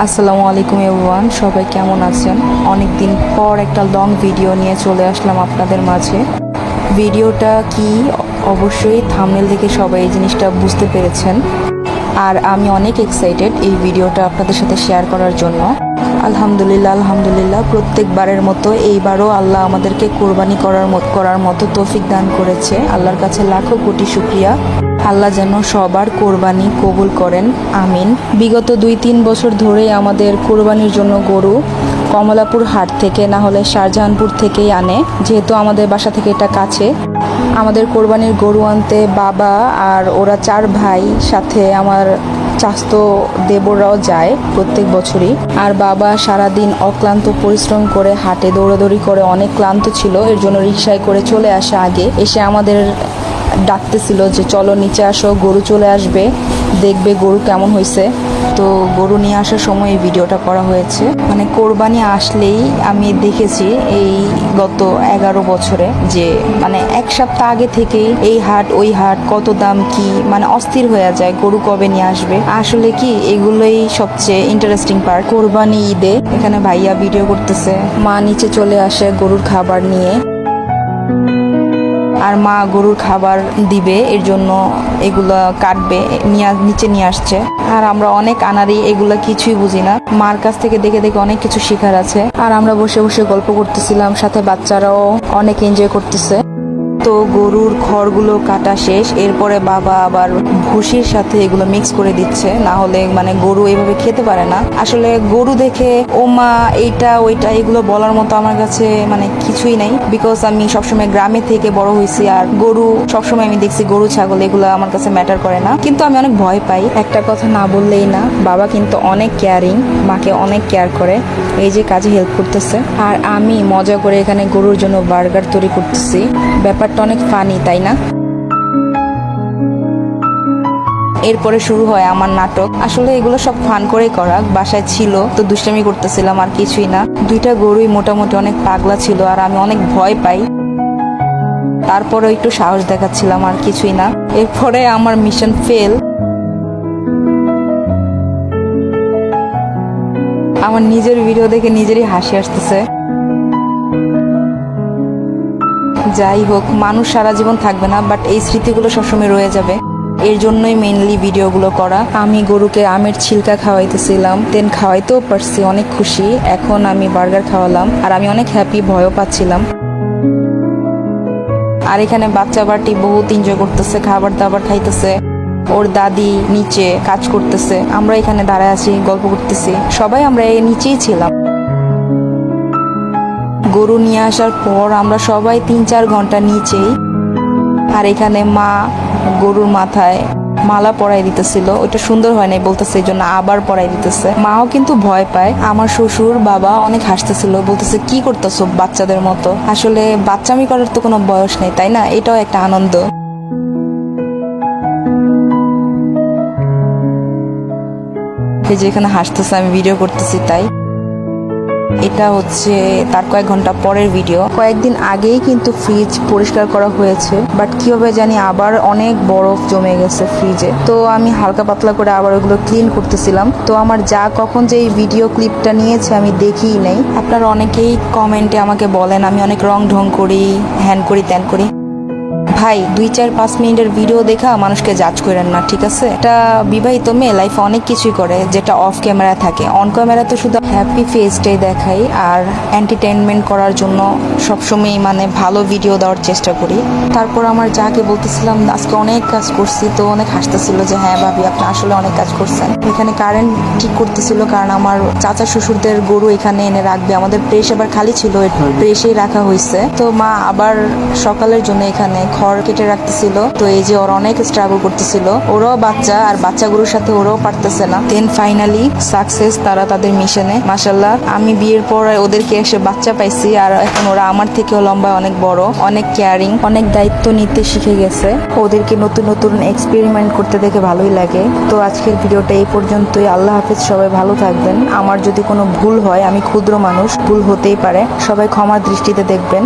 আসসালামু আলাইকুম এভরিওয়ান, সবাই কেমন আছেন? অনেক দিন পর একটা লং ভিডিও নিয়ে চলে আসলাম আপনাদের মাঝে। ভিডিওটা কি অবশ্যই থাম্বনেল দেখে সবাই এই জিনিসটা বুঝতে পেরেছেন। আর আমি অনেক এক্সাইটেড এই ভিডিওটা আপনাদের সাথে শেয়ার করার জন্য। আলহামদুলিল্লাহ প্রত্যেকবারের মতো এইবারও আল্লাহ আমাদেরকে কোরবানি করার মতো তৌফিক দান করেছে। আল্লাহর কাছে লাখো কোটি শুকরিয়া। আল্লাহ যেন সবার কোরবানি কবুল করেন, আমিন। বিগত 2-3 বছর ধরেই আমাদের কোরবানির জন্য গরু কমলাপুর হাট থেকে না হলে শাহজাহানপুর থেকেই আনে, যেহেতু আমাদের বাসা থেকে এটা কাছে। আমাদের কোরবানির গরু আনতে বাবা আর ওরা 4 ভাই সাথে আমার চাস্তো দেবররাও যায় প্রত্যেক বছরই। আর বাবা সারাদিন অক্লান্ত পরিশ্রম করে হাটে দৌড়াদৌড়ি করে অনেক ক্লান্ত ছিল, এর জন্য রিকশায় করে চলে আসে। আগে এসে আমাদের ডাকতেছিল যে চলো নিচে আসো, গরু চলে আসবে, দেখবে গরু কেমন হয়েছে। তো গরু নিয়ে আসার সময় এই ভিডিওটা করা হয়েছে। মানে কোরবানি আসলেই আমি দেখেছি এই গত 11 বছরে যে মানে এক সপ্তাহ আগে থেকেই এই হাট ওই হাট, কত দাম কি, মানে অস্থির হয়ে যায় গরু কবে নিয়ে আসবে। আসলে কি এগুলোই সবচেয়ে ইন্টারেস্টিং পার্ট। কোরবানি ঈদে এখানে ভাইয়া ভিডিও করতেছে, মা নিচে চলে আসে গরুর খাবার নিয়ে, আর মা গরুর খাবার দিবে, এর জন্য এগুলা কাটবে, নিচে নিয়ে আসছে। আর আমরা অনেক আনারি, এগুলা কিছুই বুঝি না। মার কাছ থেকে দেখে দেখে অনেক কিছু শেখার আছে। আর আমরা বসে বসে গল্প করতেছিলাম, সাথে বাচ্চারাও অনেক এনজয় করতেছে। তো গরুর খড়গুলো কাটা শেষ, এরপরে বাবা আবার ভুসির সাথে এগুলো মিক্স করে দিচ্ছে, না হলে মানে গরু এইভাবে খেতে পারে না। আসলে গরু দেখে ও মা এইটা ওইটা এগুলো বলার মতো আমার কাছে মানে কিছুই নাই, বিকজ আমি সবসময় গ্রামে থেকে বড় হয়েছি। আর গরু সবসময় আমি দেখছি, গরু ছাগল এগুলো আমার কাছে ম্যাটার করে না। কিন্তু আমি অনেক ভয় পাই, একটা কথা না বললেই না। বাবা কিন্তু অনেক কেয়ারিং, মাকে অনেক কেয়ার করে, এই যে কাজে হেল্প করতেছে। আর আমি মজা করে এখানে গরুর জন্য বার্গার তৈরি করতেছি। ব্যাপারটা অনেক ফানি, তাই না? এরপরে শুরু হয় আমার নাটক। আসলে এগুলো সব ফান করেই করা, বাসায় ছিল তো দুষ্টামি করতেছিলাম, আর কিছুই না। 2টা গরুই মোটামুটি অনেক পাগলা ছিল, আর আমি অনেক ভয় পাই, তারপরে একটু সাহস দেখাচ্ছিলাম, আর কিছুই না। এরপরে আমার মিশন ফেল। আমার নিজের ভিডিও দেখে নিজেরই হাসি আসতেছে। যাই হোক, মানুষ সারা জীবন থাকবে না, বাট এই স্মৃতিগুলো সবসময় রয়ে যাবে। এর জন্যই মেইনলি ভিডিওগুলো করা। আমি গরুকে আমের ছিলকা খাওয়াইতেছিলাম, দেন খাওয়াইতেও পারছি, অনেক খুশি। এখন আমি বার্গার খাওয়ালাম, আর আমি অনেক হ্যাপি, ভয়ও পাচ্ছিলাম। আর এখানে বাচ্চা বাটি বহুত এনজয় করতেছে, খাবার দাবার খাইতেছে। ওর দাদি নিচে কাজ করতেছে, আমরা এখানে দাঁড়ায় আছি, গল্প করতেছি। সবাই আমরা নিচেই ছিলাম। গরু নিয়ে আসার পর আমরা সবাই 3-4 ঘন্টা নিচেই। আর এখানে মা গরুর মাথায় মালা পরাই দিতেছিল, ওইটা সুন্দর হয় নাই বলতেছে, এই জন্য আবার পরাই দিতেছে। মাও কিন্তু ভয় পায়। আমার শ্বশুর বাবা অনেক হাসতেছিল, বলতেছে কি করতেছো বাচ্চাদের মতো। আসলে বাচ্চামি করার তো কোনো বয়স নেই, তাই না? এটাও একটা আনন্দ। এই যে এখানে হাসতেছে, আমি ভিডিও করতেছি তাই। এটা হচ্ছে তার কয়েক ঘন্টা পরের ভিডিও। কয়েকদিন আগেই কিন্তু ফ্রিজ পরিষ্কার করা হয়েছে, বাট কিভাবে জানি আবার অনেক বরফ জমে গেছে ফ্রিজে। তো আমি হালকা পাতলা করে আবার ওগুলো ক্লিন করতেছিলাম। তো আমার যা কখন যে এই ভিডিও ক্লিপটা নিয়েছে আমি দেখিই নাই। আপনারা অনেকেই কমেন্টে আমাকে বলেন আমি অনেক রং ঢং করি, হ্যান করি, ত্যান করি। ভাই, 2-4-5 মিনিটের ভিডিও দেখা মানুষকে জাজ করেন না, ঠিক আছে? একটা বিবাহিত মেয়ে লাইফে অনেক কিছুই করে যেটা অফ ক্যামেরা থাকে। অন ক্যামেরা তো শুধু হ্যাপি ফেসটাই দেখাই, আর এন্টারটেনমেন্ট করার জন্য সবসময় মানে ভালো ভিডিও দেওয়ার চেষ্টা করি। তারপর আমার যাকে বলতেছিলাম আজকে অনেক কাজ করছি, তো অনেক হাসতেছিল যে হ্যাঁ ভাবি আপনি আসলে অনেক কাজ করছেন। এখানে কারেন্ট ঠিক করতেছিল, কারণ আমার চাচা শ্বশুরদের গরু এখানে এনে রাখবে। আমাদের প্রেস আবার খালি ছিল, প্রেসেই রাখা হয়েছে। তো মা আবার সকালের জন্য এখানে খড় কেটে রাখতেছিল। তো এই যে ওরা অনেক স্ট্রাগল করতেছিল, ওরাও বাচ্চা, আর বাচ্চা গরুর সাথে ওরাও পারতেছে না। দেন ফাইনালি সাকসেস তারা তাদের মিশনে। মাশাআল্লাহ, আমি বিয়ের পর ওদেরকে এসে বাচ্চা পাইছি, আর এখন ওরা আমার থেকেও লম্বা, অনেক বড়, অনেক কেয়ারিং, অনেক দায়িত্ব নিতে শিখে গেছে। ওদেরকে নতুন নতুন এক্সপেরিমেন্ট করতে দেখে ভালোই লাগে। তো আজকের ভিডিওটা এই পর্যন্তই। আল্লাহ হাফেজ, সবাই ভালো থাকবেন। আমার যদি কোনো ভুল হয়, আমি ক্ষুদ্র মানুষ, ভুল হতেই পারে, সবাই ক্ষমা দৃষ্টিতে দেখবেন।